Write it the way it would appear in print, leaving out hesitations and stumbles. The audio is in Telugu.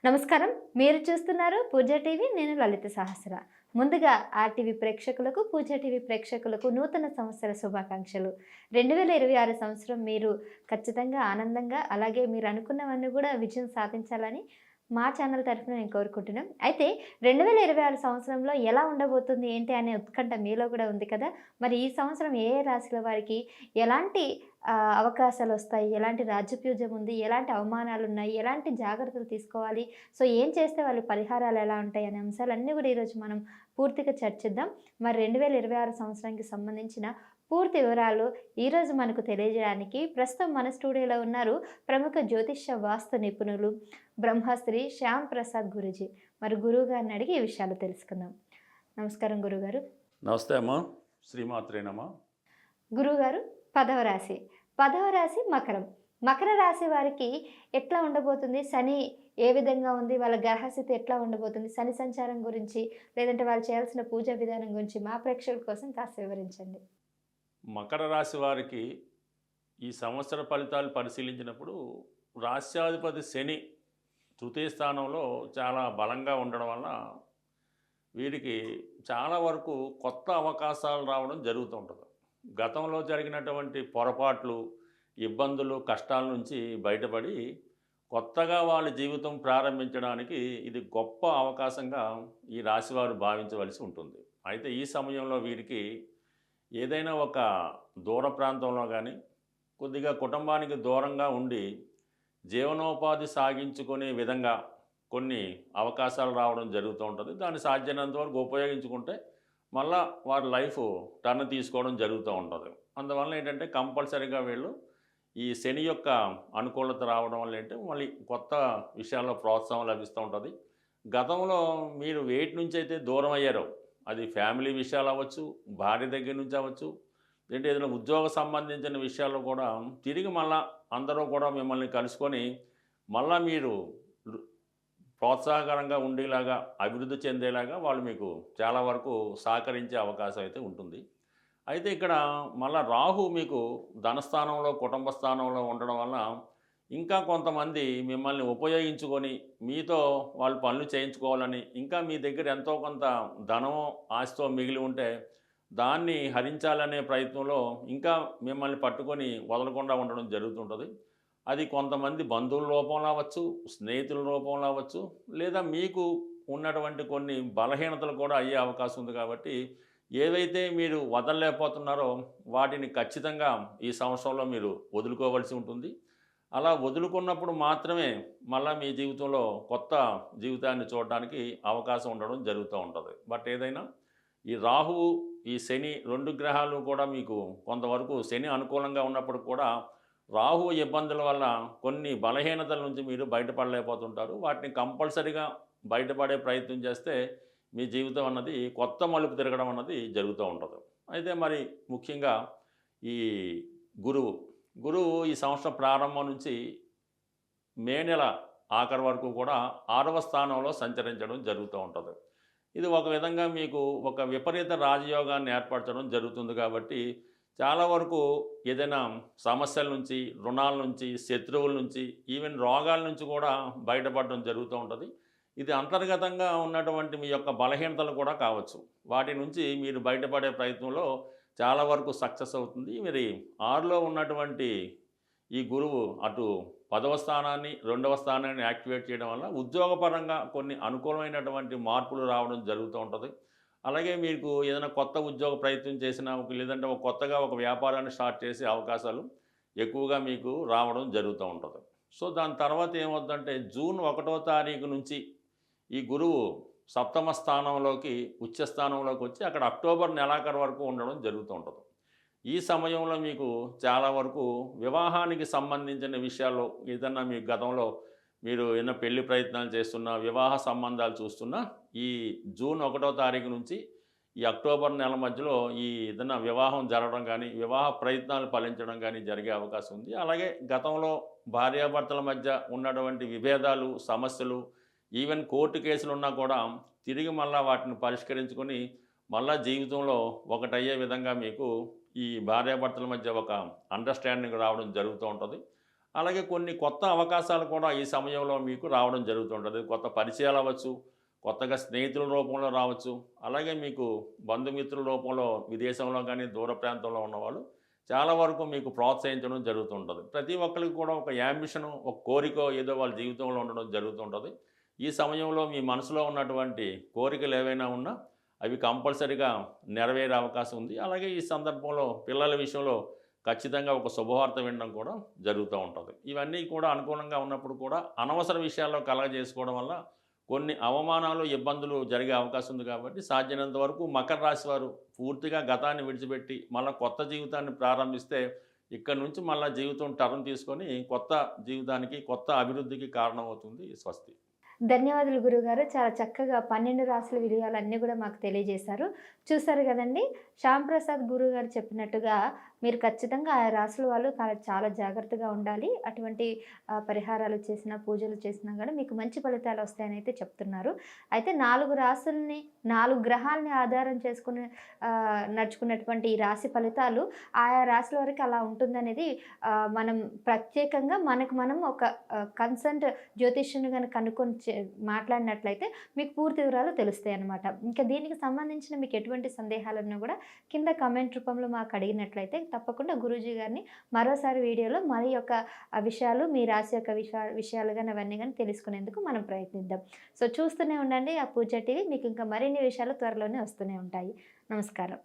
నమస్కారం. మీరు చూస్తున్నారు పూజ టీవీ. నేను లలిత సహస్ర. ముందుగా ఆర్టీవీ ప్రేక్షకులకు, పూజ టీవీ ప్రేక్షకులకు నూతన సంవత్సర శుభాకాంక్షలు. 2026 సంవత్సరం మీరు ఖచ్చితంగా ఆనందంగా, అలాగే మీరు అనుకున్నవన్నీ కూడా విజయం సాధించాలని మా ఛానల్ తరఫున నేను కోరుకుంటున్నాం. అయితే 2026 సంవత్సరంలో ఎలా ఉండబోతుంది ఏంటి అనే ఉత్కంఠ మీలో కూడా ఉంది కదా! మరి ఈ సంవత్సరం ఏ ఏ రాశుల వారికి ఎలాంటి అవకాశాలొస్తాయి? ఎలాంటి రాజ్యపూజ్యం ఉంది? ఎలాంటి అవమానాలున్నాయి? ఎలాంటి జాగ్రత్తలు తీసుకోవాలి? సో, ఏం చేస్తే వాళ్ళ పరిహారాలు ఎలా ఉంటాయి? అనే అంశాలన్నీ కూడా ఈరోజు మనం పూర్తిగా చర్చిద్దాం. మరి 2026 సంవత్సరానికి సంబంధించిన పూర్తి వివరాలు ఈరోజు మనకు తెలియజేయడానికి ప్రస్తుతం మన స్టూడియోలో ఉన్నారు ప్రముఖ జ్యోతిష్య వాస్తు నిపుణులు బ్రహ్మశ్రీ శ్యామ్ ప్రసాద్ గురూజీ. మరి గురువు గారిని అడిగి ఈ విషయాలు తెలుసుకుందాం. నమస్కారం గురుగారు. నమస్తే అమ్మా. శ్రీమాత్రే నమ. గురువుగారు, 10వ రాశి. 10వ రాశి మకరం. మకర రాశి వారికి ఎట్లా ఉండబోతుంది? శని ఏ విధంగా ఉంది? వాళ్ళ గ్రహస్థితి ఎట్లా ఉండబోతుంది? శని సంచారం గురించి, లేదంటే వాళ్ళు చేయాల్సిన పూజా విధానం గురించి మా ప్రేక్షకుల కోసం కాస్త వివరించండి. మకర రాశి వారికి ఈ సంవత్సర ఫలితాలు పరిశీలించినప్పుడు రాశ్యాధిపతి శని తృతీయ స్థానంలో చాలా బలంగా ఉండడం వల్ల వీరికి చాలా వరకు కొత్త అవకాశాలు రావడం జరుగుతూ ఉంటుంది. గతంలో జరిగినటువంటి పొరపాట్లు, ఇబ్బందులు, కష్టాల నుంచి బయటపడి కొత్తగా వాళ్ళ జీవితం ప్రారంభించడానికి ఇది గొప్ప అవకాశంగా ఈ రాశివారు భావించవలసి ఉంటుంది. అయితే ఈ సమయంలో వీరికి ఏదైనా ఒక దూర ప్రాంతంలో కానీ, కొద్దిగా కుటుంబానికి దూరంగా ఉండి జీవనోపాధి సాగించుకునే విధంగా కొన్ని అవకాశాలు రావడం జరుగుతూ ఉంటుంది. దాన్ని సాధ్యమైనంత వరకు ఉపయోగించుకుంటే మళ్ళా వారి లైఫ్ టర్న్ తీసుకోవడం జరుగుతూ ఉంటుంది. అందువల్ల ఏంటంటే కంపల్సరీగా వీళ్ళు ఈ శని యొక్క అనుకూలత రావడం వల్ల ఏంటంటే మళ్ళీ కొత్త విషయాల్లో ప్రోత్సాహం లభిస్తూ ఉంటుంది. గతంలో మీరు వేటి నుంచి అయితే దూరం అయ్యారో, అది ఫ్యామిలీ విషయాలు అవ్వచ్చు, భార్య దగ్గర నుంచి అవ్వచ్చు, ఏంటి ఏదైనా ఉద్యోగ సంబంధించిన విషయాల్లో కూడా తిరిగి మళ్ళా అందరూ కూడా మిమ్మల్ని కలుసుకొని మళ్ళా మీరు ప్రోత్సాహకరంగా ఉండేలాగా, అభివృద్ధి చెందేలాగా వాళ్ళు మీకు చాలా వరకు సహకరించే అవకాశం అయితే ఉంటుంది. అయితే ఇక్కడ మళ్ళా రాహు మీకు ధనస్థానంలో, కుటుంబ స్థానంలో ఉండడం వల్ల ఇంకా కొంతమంది మిమ్మల్ని ఉపయోగించుకొని మీతో వాళ్ళు పనులు చేయించుకోవాలని, ఇంకా మీ దగ్గర ఎంతో కొంత ధనమో ఆస్తో మిగిలి ఉంటే దాన్ని హరించాలనే ప్రయత్నంలో ఇంకా మిమ్మల్ని పట్టుకొని వదలకుండా ఉండడం జరుగుతుంటుంది. అది కొంతమంది బంధువుల రూపంలో అవ్వచ్చు, స్నేహితుల రూపంలో అవ్వచ్చు, లేదా మీకు ఉన్నటువంటి కొన్ని బలహీనతలు కూడా అయ్యే అవకాశం ఉంది. కాబట్టి ఏవైతే మీరు వదలలేకపోతున్నారో వాటిని ఖచ్చితంగా ఈ సంవత్సరంలో మీరు వదులుకోవాల్సి ఉంటుంది. అలా వదులుకున్నప్పుడు మాత్రమే మళ్ళీ మీ జీవితంలో కొత్త జీవితాన్ని చూడడానికి అవకాశం ఉండడం జరుగుతూ ఉంటుంది. బట్ ఏదైనా ఈ రాహువు, ఈ శని 2 గ్రహాలు కూడా మీకు కొంతవరకు శని అనుకూలంగా ఉన్నప్పుడు కూడా రాహు ఇబ్బందుల వల్ల కొన్ని బలహీనతల నుంచి మీరు బయటపడలేకపోతుంటారు. వాటిని కంపల్సరీగా బయటపడే ప్రయత్నం చేస్తే మీ జీవితం అన్నది కొత్త మలుపు తిరగడం అన్నది జరుగుతూ ఉంటుంది. అయితే మరి ముఖ్యంగా ఈ గురువు గురువు ఈ సంవత్సరం ప్రారంభం నుంచి మే నెల ఆఖరి వరకు కూడా 6వ స్థానంలో సంచరించడం జరుగుతూ ఉంటుంది. ఇది ఒక విధంగా మీకు ఒక విపరీత రాజయోగాన్ని ఏర్పరచడం జరుగుతుంది. కాబట్టి చాలా వరకు ఏదైనా సమస్యల నుంచి, రుణాల నుంచి, శత్రువుల నుంచి, ఈవెన్ రోగాల నుంచి కూడా బయటపడడం జరుగుతూ ఉంటుంది. ఇది అంతర్గతంగా ఉన్నటువంటి మీ యొక్క బలహీనతలు కూడా కావచ్చు. వాటి నుంచి మీరు బయటపడే ప్రయత్నంలో చాలా వరకు సక్సెస్ అవుతుంది. మరి 6లో ఉన్నటువంటి ఈ గురువు అటు 10వ స్థానాన్ని, 2వ స్థానాన్ని యాక్టివేట్ చేయడం వల్ల ఉద్యోగపరంగా కొన్ని అనుకూలమైనటువంటి మార్పులు రావడం జరుగుతూ ఉంటుంది. అలాగే మీకు ఏదైనా కొత్త ఉద్యోగ ప్రయత్నం చేసినా, లేదంటే కొత్తగా ఒక వ్యాపారాన్ని స్టార్ట్ చేసే అవకాశాలు ఎక్కువగా మీకు రావడం జరుగుతూ ఉంటుంది. సో దాని తర్వాత ఏమవుతుందంటే జూన్ 1వ తారీఖు నుంచి ఈ గురువు 7వ స్థానంలోకి, ఉచ్చ స్థానంలోకి వచ్చి అక్కడ అక్టోబర్ నెలాఖరు వరకు ఉండడం జరుగుతూ ఉంటుంది. ఈ సమయంలో మీకు చాలా వరకు వివాహానికి సంబంధించిన విషయాల్లో ఏదన్నా మీ గతంలో మీరు ఏదైనా పెళ్లి ప్రయత్నాలు చేస్తున్నా, వివాహ సంబంధాలు చూస్తున్నా, ఈ జూన్ 1వ తారీఖు నుంచి ఈ అక్టోబర్ నెల మధ్యలో ఈ ఏదైనా వివాహం జరగడం కానీ, వివాహ ప్రయత్నాలు ఫలించడం కానీ జరిగే అవకాశం ఉంది. అలాగే గతంలో భార్యాభర్తల మధ్య ఉన్నటువంటి విభేదాలు, సమస్యలు, ఈవెన్ కోర్టు కేసులు ఉన్నా కూడా తిరిగి మళ్ళా వాటిని పరిష్కరించుకొని మళ్ళా జీవితంలో ఒకటయ్యే విధంగా మీకు ఈ భార్యాభర్తల మధ్య ఒక అండర్స్టాండింగ్ రావడం జరుగుతూ ఉంటుంది. అలాగే కొన్ని కొత్త అవకాశాలు కూడా ఈ సమయంలో మీకు రావడం జరుగుతుంటుంది. కొత్త పరిచయాలు అవ్వచ్చు, కొత్తగా స్నేహితుల రూపంలో రావచ్చు. అలాగే మీకు బంధుమిత్రుల రూపంలో విదేశంలో కానీ, దూర ప్రాంతంలో ఉన్నవాళ్ళు చాలా వరకు మీకు ప్రోత్సహించడం జరుగుతుంటది. ప్రతి ఒక్కళ్ళకి కూడా ఒక యాంబిషను, ఒక కోరికో ఏదో వాళ్ళ జీవితంలో ఉండడం జరుగుతుంటది. ఈ సమయంలో మీ మనసులో ఉన్నటువంటి కోరికలు ఏవైనా ఉన్నా అవి కంపల్సరీగా నెరవేరే అవకాశం ఉంది. అలాగే ఈ సందర్భంలో పిల్లల విషయంలో ఖచ్చితంగా ఒక శుభవార్త వినడం కూడా జరుగుతూ ఉంటది. ఇవన్నీ కూడా అనుకూలంగా ఉన్నప్పుడు కూడా అనవసర విషయాల్లో కలగజేసుకోవడం వల్ల కొన్ని అవమానాలు, ఇబ్బందులు జరిగే అవకాశం ఉంది కాబట్టి సాధ్యమైనంత వరకు మకర రాశి వారు పూర్తిగా గతాన్ని విడిచిపెట్టి మళ్ళా కొత్త జీవితాన్ని ప్రారంభిస్తే ఇక్కడి నుంచి మళ్ళా జీవితం టర్న్ తీసుకొని కొత్త జీవితానికి, కొత్త అభివృద్ధికి కారణమవుతుంది. స్వస్తి. ధన్యవాదాలు గురుగారు. చాలా చక్కగా 12 రాసుల విలువలన్నీ కూడా మాకు తెలియజేశారు. చూసారు కదండీ! శ్యామ్ ప్రసాద్ గురుగారు చెప్పినట్టుగా మీరు ఖచ్చితంగా ఆ రాసుల వాళ్ళు చాలా జాగ్రత్తగా ఉండాలి. అటువంటి పరిహారాలు చేసినా, పూజలు చేసినా కూడా మీకు మంచి ఫలితాలు వస్తాయని అయితే చెప్తున్నారు. అయితే 4 రాసుల్ని, 4 గ్రహాలని ఆధారం చేసుకుని నడుచుకున్నటువంటి ఈ రాశి ఫలితాలు ఆయా రాశుల వరకు అలా ఉంటుందనేది మనం ప్రత్యేకంగా మనకు మనం ఒక కన్సల్ట్ జ్యోతిష్యుని గనుక కనుక్కొని మాట్లాడినట్లయితే మీకు పూర్తి వివరాలు తెలుస్తాయన్నమాట. ఇంకా దీనికి సంబంధించిన మీకు ఎటువంటి సందేహాలున్నా కూడా కింద కామెంట్ రూపంలో మాకు అడిగినట్లయితే తప్పకుండా గురూజీ గారిని మరోసారి వీడియోలో మరి యొక్క విషయాలు, మీ రాశి యొక్క విషయాలు కానీ అవన్నీ కానీ తెలుసుకునేందుకు మనం ప్రయత్నిద్దాం. సో చూస్తూనే ఉండండి ఆ పూజ టీవీ. మీకు ఇంకా మరిన్ని విషయాలు త్వరలోనే వస్తూనే ఉంటాయి. నమస్కారం.